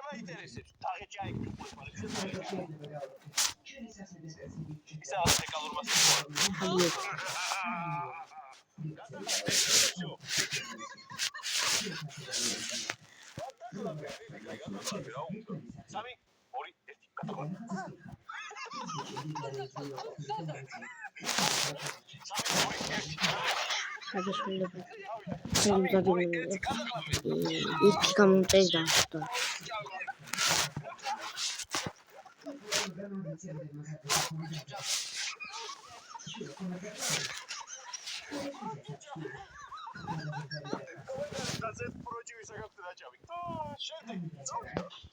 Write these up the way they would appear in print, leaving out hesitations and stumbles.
გაინტერესებს. თაღი ჩაიქცე ისა აკალურ მასწავლებლად. სამი, ორი, ერთი, გადავა. ერთი გამომწერდა ახლა. That's პროჯივი საკუთარ დაჭავი. შემდეგ.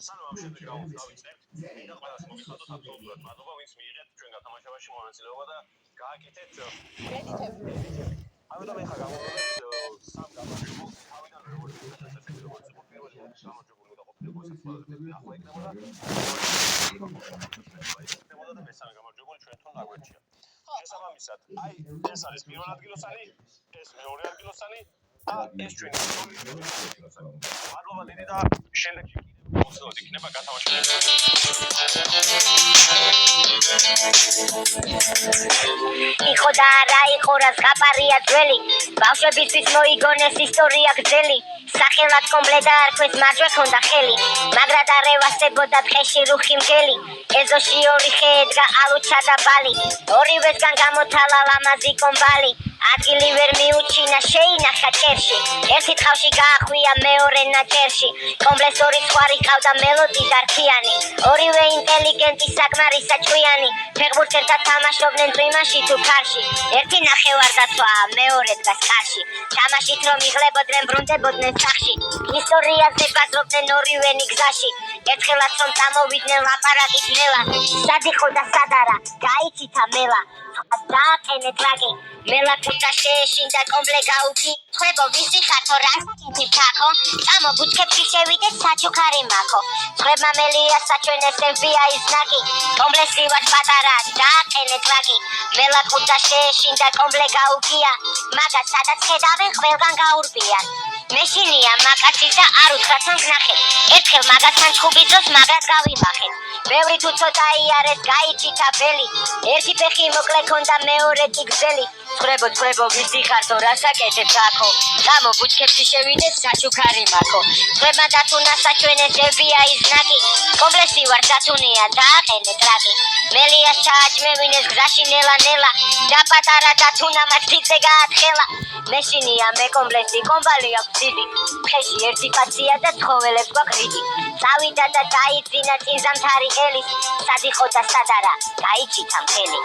სანამ ამ შემდეგ გავუწევთ. მინდა ყველას მოგხსნათ აბსოლუტურად მადლობა, ვინც მიიღეთ ჩვენ გათამაშებაში მონაწილეობა და გააკეთეთ. ამიტომ ეხლა გამოვიდეთ სამ გამარჯვებულს. თავიდან როგორც შესაძლებელი როგორც იყო პირველი გამარჯვებული და ყოფილიყო სასწავლებელი ახლა იქნებოდა. და მესამე გამარჯვებული ჩვენთან აგვერჩია. შესაბამისად, აი ეს არის პირველ ადგილოსანი, ეს მეორე ადგილოსანი და ეს ჩვენი ადგილოსანი. მადლობა დიდი და შემდეგში მოსწავლე იქნება გათამაშებული. იყო და არა იყო რა ზღაპარია ძველი ბავშვებისთვის მოიგონეს ისტორია გრძელი სახელად კომბლე დაარქვეს მარჯვე ჰქონდა ხელი მაგრა და რევასებოდა დღეში რუხი მგელი ეზოში ორი ხე ედგა ალუჩა და ბალი ორივესგან გამოთალა ლამაზი კომბალი ადგილი ვერ მიუჩინა შეინახა ჭერში ერთი ტყავში გაახვია მეორე ნაჭერში კომბლეს ორი სხვარი ყავდა მელოდი და რქიანი ორივე ინტელიგენტი საკმარი საჭვიანი ფეხბურთს ერთად თამაშობდნენ წვიმაში თუ ქარში ერთი ნახევარდაცვა მეორე დგას კარში თამაშით რომ იღლებოდნენ ბრუნდებოდნენ სახში ისტორიაზე ბაზრობდნენ ორივენი გზაში ერთხელაც რომ წამოვიდნენ ლაპარაკით ნელა სად იყო და სად არა გაიჩითა მელა დააყენეთ რაკი მელა კუჭა შეეშინდა კომბლე გაუგი ხვებო ვისი ხართო რასაკეთებ თახო წამო ბუჩქებში შევიდე საჩუქარი მაქო ხვებმა მელია საჩვენეს FBI-ის ნაკი კომბლესი ვარ პატარა დააყენეთ რაკი მელა კუჭა შეეშინდა კომბლე გაუგია მაგა სადაც ხედავენ ყველგან გაურბიან მეშინია მაკაცი და არ უთხრათ ნახეთ ერთხელ მაგასთან ჩხუბი დროს მაგრად გავიმახეთ ბევრი თუ ცოტა იარეს გაიჩითა ბელი ერთი ფეხი მოკლე ქონდა მეორე კი გრძელი ხრებო ვისი ხართო რასაკეთებ თახო გამო ბუჩქებში შევიდე საჩუქარი მაქო ხვებმა დათუნა საჩვენეს FBI-ის ნაკი კომბლესი ვარ დათუნია დააყენეთ რაკი მელიას ჩააჭმევინეს გზაში ნელა და პატარა დათუნა მათ ძიძე გაათხელა მეშინია მე კომბლესი კომბალი აქვს დიდი ხეში ერთი კაცია და ცხოველებს გვაქვს რიგი წავიდა და დაიძინა წინ ზამთარი ელის სად იყო და სად არა გაიჩითა მთელი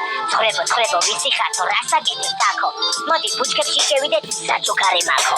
ხრებო ვისი ხართო რასაკეთებ თახო მოდი ბუჩქებში შევიდეთ საჩუქარი მაქო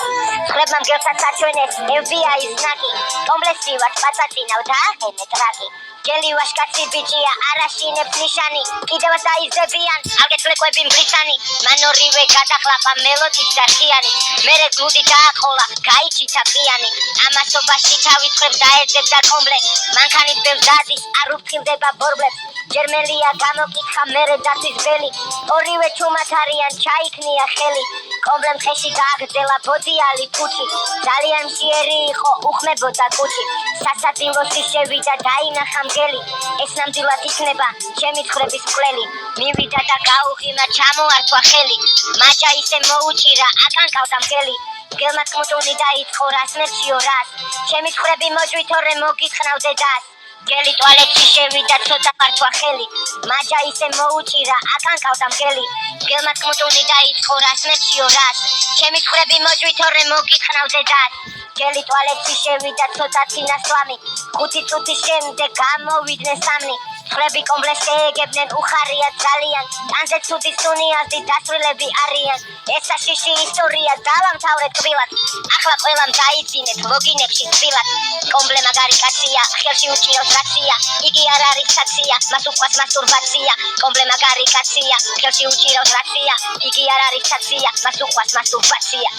ხრებმა მგელსაც საჩვენეს FBI-ის ნაკი კომბლესი ვარ პაწაწინავ დააყენეთ რაკი გელი ვაშკაცი ბიჭია არაშინებს ნიშანი კიდევაც დაიზებიან ალგეთლეკვები მბრისანი მან ორივე გადახლაპა მელოდით და რქიანი მერე გლუდი დააყოლა გაიჩითა პიანი ამასობაში თავის ხრებს დაეძებდა კომბლე მანქანით ბევრს დადის არ უფრთხილდება ბორბლებს ჯერმელია გამოკითხა მერე დათვის ბელი ორივე ჩუმად არიან ჩაიქნია ხელი კომბლემ ხეში გააგრძელა ბოდიალი ფუჩი ძალიან მშიერი იყო უხმებოდა კუჩი სასადილოში შევიდა დაინახა მგელი ეს ნამდვილად იქნება ჩემი ხრების მკვლელი მივიდა და გაუღიმა ჩამოართვა ხელი მაჯა ისე მოუჭირა აკანკავდა მგელი მგელმა კმუტუნი დაიწყო რას მერჩიო რას ჩემი ხრები მოჭვითორე მოგიხნავდე დას გელი ტუალეტში შევიდა ცოტა მართვა ხელი მაჯა ისე მოუჭირა აკანკავდა მგელი მგელმა კმუტუნი დაიწყო რას მერჩიო რას ჩემი ხრები მოჭვითორე მოგიხნავდე დას გელი ტუალეტში შევიდა ცოტა წინასწამი 5 წუთის შემდეგ გამოვიდნენ სამნი ხრები კომბლეს შეეგებდნენ უხარია ძალიან ტანზე ცუდი სუნიაზი დასრულები არიან ეს საშიში ისტორია დავამთავრეთ კბილად ახლა ყველამ დაიძინეთ ლოგინებში თბილად კომბლე მაგარი კაცია ხელში უჭირავს რაცია იგი არ არის საცია მას უყვარს მასტურბაცია კომბლე მაგარი კაცია ხელში უჭირავს რაცია იგი არ არის საცია მას უყვარს მასტურბაცია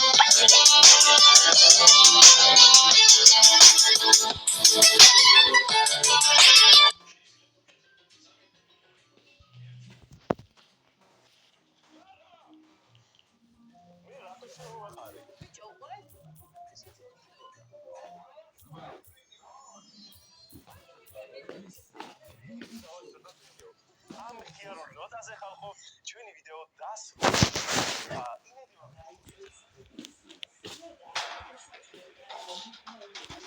აღიარული ნოტაზე ხალხო, ჩვენი ვიდეო დასრულდა.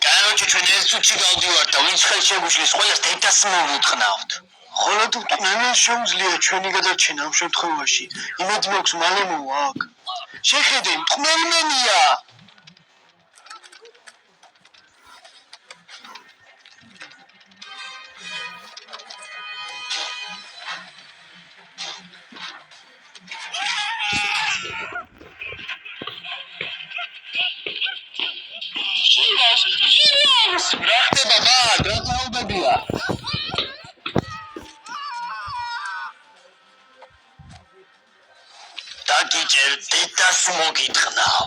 Короче, ჩვენ ეს წუთში გავდივართ და ვინც ხელს შეგუშლის, ყველას დედას მოვუტყნავთ. ხოლო თუ ტუნელი შეუძლია ჩვენი გადარჩენა ამ შემთხვევაში. იმედი მაქვს მალე მოვა აქ. შეხედე, მტყმელმენია. რა ხდება ბად, რა თაობებია? დაგიჭერ დედას მოგიტყნავ.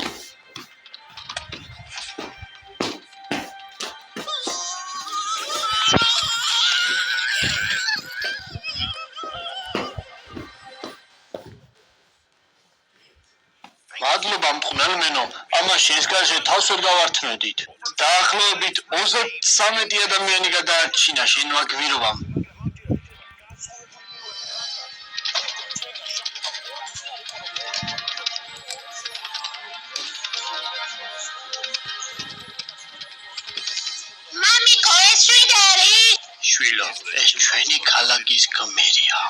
მადლობა მტყმელმენო, ამაში ეს გარშე თავს ვერ გავართმევდით. დაახლოებით 33 ადამიანი გადაარჩინა შენმა გვირობამ. მამიკო, ეს შვილი არის? შვილო, ეს ჩვენი ქალაქის გმირია.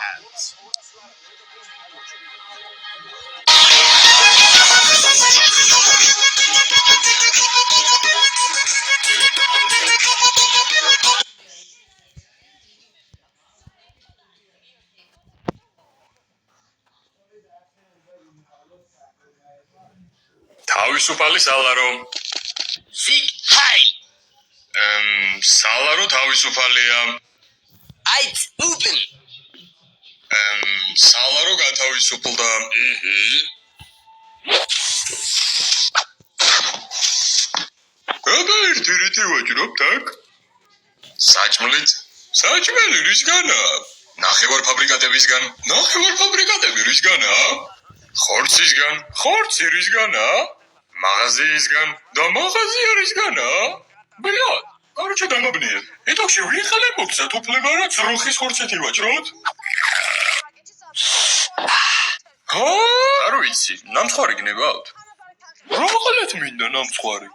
თავისუფალი სალარო. Fig heil. სალარო თავისუფალია. Eins open. სალარო გათავისუფლდა. გადაერთი რითი ვაჭრობთ აქ? საჭმლით? საჭმელი რისგანა? ნახევარ ფაბრიკატებისგან. ნახევარ ფაბრიკატები რისგანა? ხორცისგან. ხორცი რისგანა? მაღაზიისგან. და მაღაზია რისგანა? ბლად, короче, დამაბნიეთ. ეთოქში ვიღალე მოგცათ უფლება რაც რუხის ხორცეთი ვაჭროთ? არ ვიცი, ნამცხვარი გნებავთ? როგორად მინდა ნამცხვარი?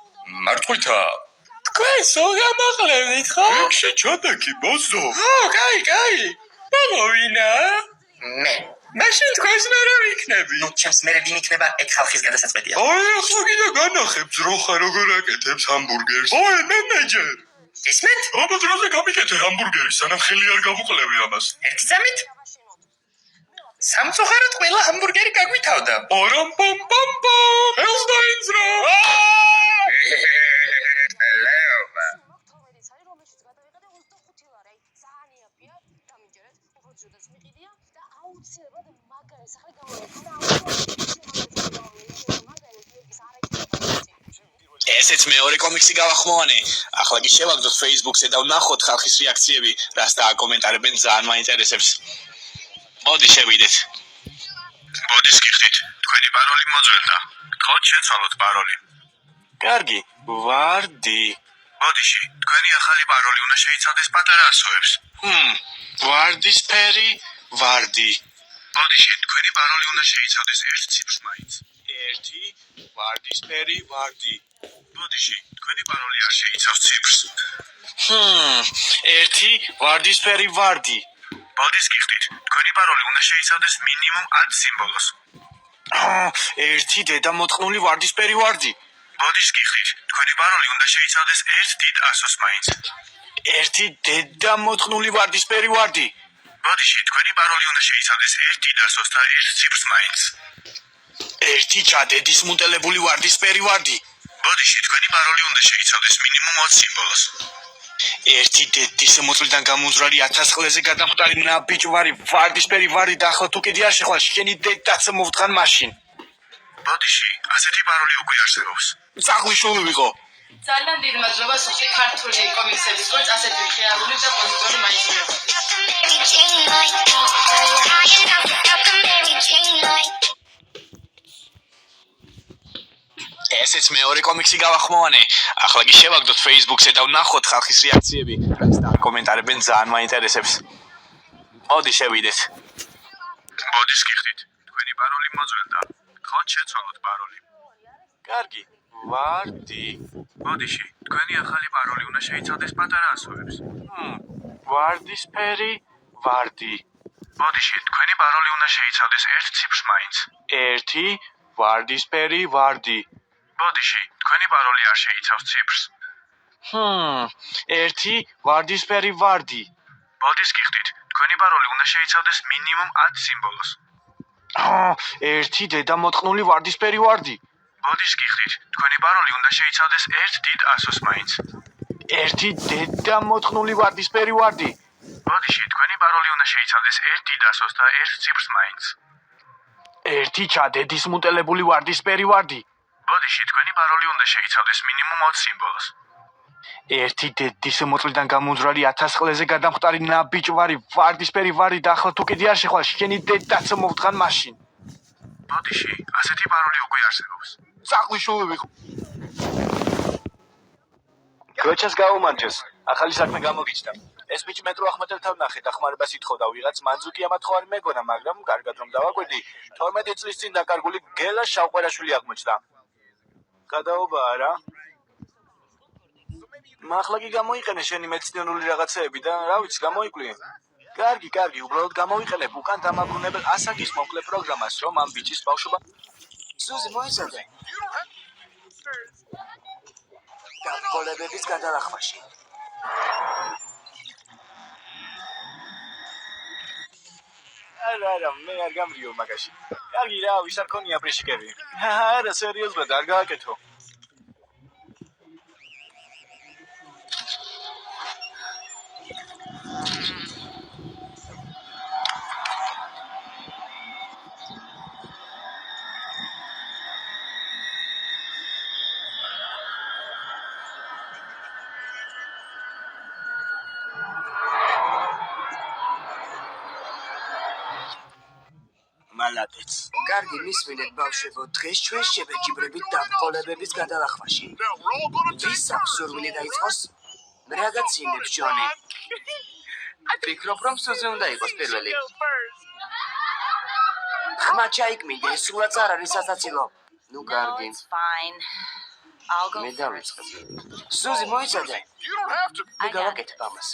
მარტყვითა? თქვენ სოგამაღლებით ხო? ექშე ჩადაკი ბოზო. კაი. მოვინა? მე. მაშინ თქვენს მერე ვიქნები. ნუ ჩემს მერე ვინ იქნება ეგ ხალხის გადასაწყვეტია. აი, ახლა კიდე განახებ ძროხა როგორ აკეთებს ჰამბურგერს. ой, მენეჯერ. ისმენთ? აბა დროზე გამიკეთე ჰამბურგერი, სანამ ხელი არ გავუყლევი ამას. ერთი წამით? სამწუხაროდ ყველა ჰამბურგერი გაგვითავდა. პარამ პამ პამ პამ. ელს დაინძრა. ლეობა. ესეც მეორე კომიქსი გავახმოვანე. ახლა კი შევაგდოთ Facebook-ზე და ვნახოთ ხალხის რეაქციები, რას დააკომენტარებენ, ძალიან მაინტერესებს. მოდი შევიდეთ. ბოდის გიხდით, თქვენი პაროლი მოძველდა. გთხოვთ შეცვალოთ პაროლი. კარგი, ვარდი. ბოდიში, თქვენი ახალი პაროლი უნდა შეიცავდეს პატარა ასოებს. ვარდისფერი, ვარდი. ბოდიში, თქვენი პაროლი უნდა შეიცავდეს ერთ ციფრს მაინც. 1 ვარდისფერი, ვარდი. ბოდიში, თქვენი პაროლი არ შეიცავს ციფრს. 1 ვარდისფერი, ვარდი. ბოდის გიხდით, თქვენი პაროლი უნდა შეიცავდეს მინიმუმ 10 სიმბოლოს. 1 დედამოწყნული ვარდისფერი, ვარდი. ბოდის გიხდით, თქვენი პაროლი უნდა შეიცავდეს ერთ დიდ ასოს მაინც. 1 დედამოწყნული ვარდისფერი, ვარდი. ბოდიში, თქვენი პაროლი უნდა შეიცავდეს ერთ დიდ ასოს და ერთ ციფრს მაინც. 1 ჩადედის მუტელებული ვარდისფერი, ვარდი. ბოდიში, თქვენი პაროლი უნდა შეიცავდეს მინიმუმ 20 სიმბოლოს. 1 დედის მოწვლიდან გამომძვრალი 1000 ყლეზე გადამხტარი ნაბიჯვარი ვარდისფერი, ვარდი და ახლა თუ კიდე არ შეხვალ შენი დედაც მოვთხან მაშინ. ბოდიში, ასეთი პაროლი უკვე არსებობს. წაღვიშული ვიყო. ძალიან დიდი მადლობა სოფი ქართული კომიქსების გულს ასეთი ხეალური და პოზიტიური მაინტერესებს. ესეც მეორე კომიქსი გავახმოვანე. ახლა კი შევაგდოთ Facebook-ზე და ვნახოთ ხალხის რეაქციები, რაც დააკომენტარებენ, ძალიან მაინტერესებს. მოდი შევიდეთ. ბოდის გიხდით. თქვენი პაროლი მოძველდა. გთხოვთ შეცვალოთ პაროლი. კარგი. ვარდი. ბოდიში, თქვენი ახალი პაროლი უნდა შეიცავდეს პატარა ასოებს. ვარდისფერი, ვარდი. ბოდიში, თქვენი პაროლი უნდა შეიცავდეს ერთ ციფრს მაინც. 1 ვარდისფერი, ვარდი. ბოდიში, თქვენი პაროლი არ შეიცავს ციფრს. 1 ვარდისფერი, ვარდი. ბოდის გიხდით. თქვენი პაროლი უნდა შეიცავდეს მინიმუმ 10 სიმბოლოს. 1 დედამოწყნული ვარდისფერი, ვარდი. ბოდის გიხდით. თქვენი პაროლი უნდა შეიცავდეს ერთ დიდ ასოს მაინც. 1 დედამოწყნული ვარდისფერი, ვარდი. ბოდიში, თქვენი პაროლი უნდა შეიცავდეს ერთ დიდ ასოს და ერთ ციფრს მაინც. 1 ჩადედის მუტელებული ვარდისფერი, ვარდი. ბოდიში, თქვენი პაროლი უნდა შეიცავდეს მინიმუმ 20 სიმბოლოს. 1 დედის მოწლიდან გამომძვრალი 1000 ყლეზე გადამხტარი ნაბიჯვარი ვარდისფერი, ვარდი და ახლა თუ კიდე არ შეხვალ, შენი დედაც მოვთხან მაშინ. ბოდიში, ასეთი პაროლი უკვე არსებობს. საყლიშვილები. გოჩას გაუმარჯოს. ახალი საქმე გამოგიჩნდა. ეს ბიჭი მეტრო ახმეტელთან ნახე და ხმარებას ითხოვდა ვიღაც მანძუკი ამათხოვ არ მეგონა, მაგრამ კარგად რომ დავაკვირდი, 12 წლის წინ დაკარგული გელა შავყვერაშვილი აღმოჩნდა. გადაობაა რა. მახლა კი გამოიყენე შენი მეცნიერული რაღაცეები და რა ვიცი, გამოიკვლიე. კარგი, უბრალოდ გამოვიყენებ უკან დამაბრუნებელ ასაკის მომკლე პროგრამას, რომ ამ ბიჭის ბავშვობა ზუზი მოიცადე. დაბრკოლებების გადალახვაში. არა, მე არ გამრიო მაგაში. კარგი რა, ვის არ ქონია პრიშიკები. არა, სერიოზულად არ გააკეთო. მალადეც. კარგი, მისმინეთ ბავშვებო, დღეს ჩვენ შევეჯიბრებით დაბრკოლებების გადალახვაში. ვის აქვს სურვილი დაიწყოს? რაღაც იმებს, ჯონი. ფიქრობ, რომ სუზი უნდა იყოს პირველი. ხმა ჩაიკმინე, ეს სულაც არ არის სასაცილო. ნუ კარგი. მე დავიწყებ. სუზი მოიცადე. მე გავაკეთებ ამას.